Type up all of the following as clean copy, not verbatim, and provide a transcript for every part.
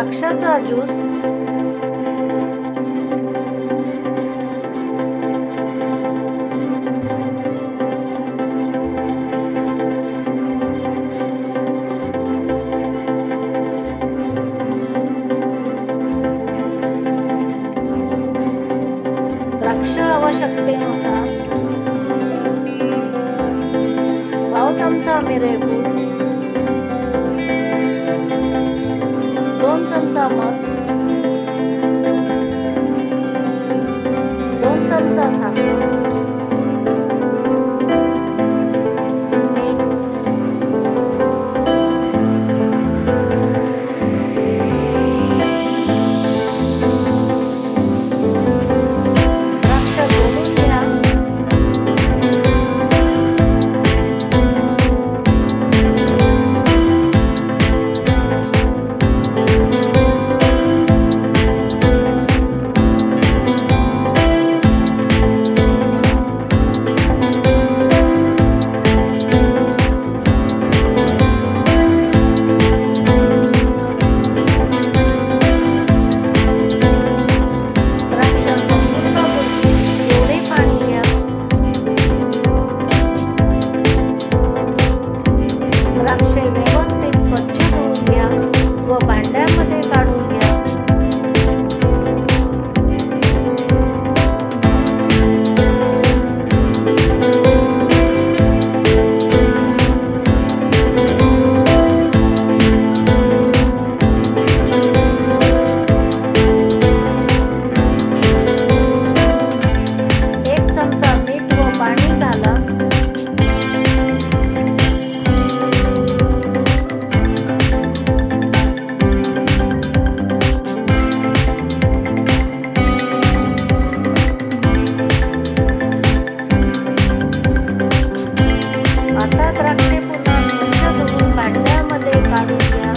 द्राक्षाचा ज्यूस, द्राक्ष आवश्यकतेनुसार, पाव चमचा मिरेपूड, 2 चमचा मध, 2 चमचा साखर, मीठ, द्राक्ष ढवळून घ्या. द्राक्षे व्यवस्थित स्वच्छ धुवून घ्या व भांड्यामध्ये काढून घ्या. एक चमचा मीठ व पाणी घाला. आता द्राक्षे पुन्हा स्वच्छ धुवून भांड्यामध्ये काढून घ्या.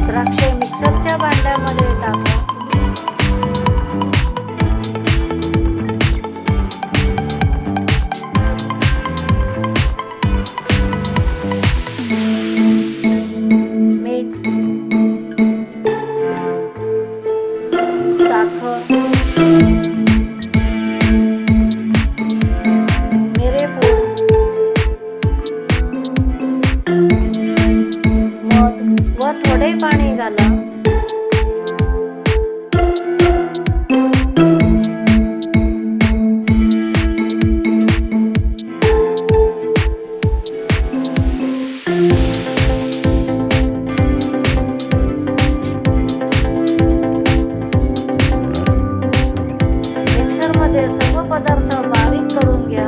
द्राक्षे मिक्सरच्या भांड्यामध्ये टाका. मीठ, साखर, मिरेपूड, मध व थोडे पाणी घाला. मिक्सरमध्ये सर्व पदार्थ बारीक करून घ्या.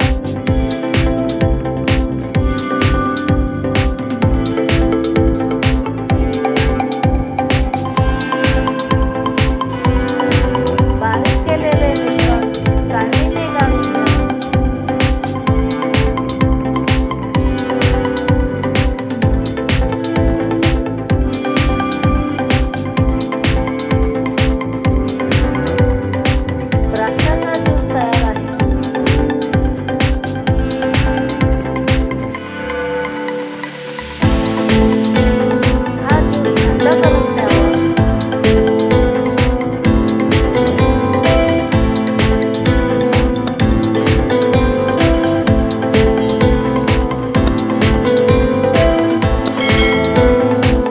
बारीक केलेले मिश्रण चाळणीने गाळून घ्या. द्राक्षाचा ज्यूस तयार आहे. हा ज्यूस थंड करून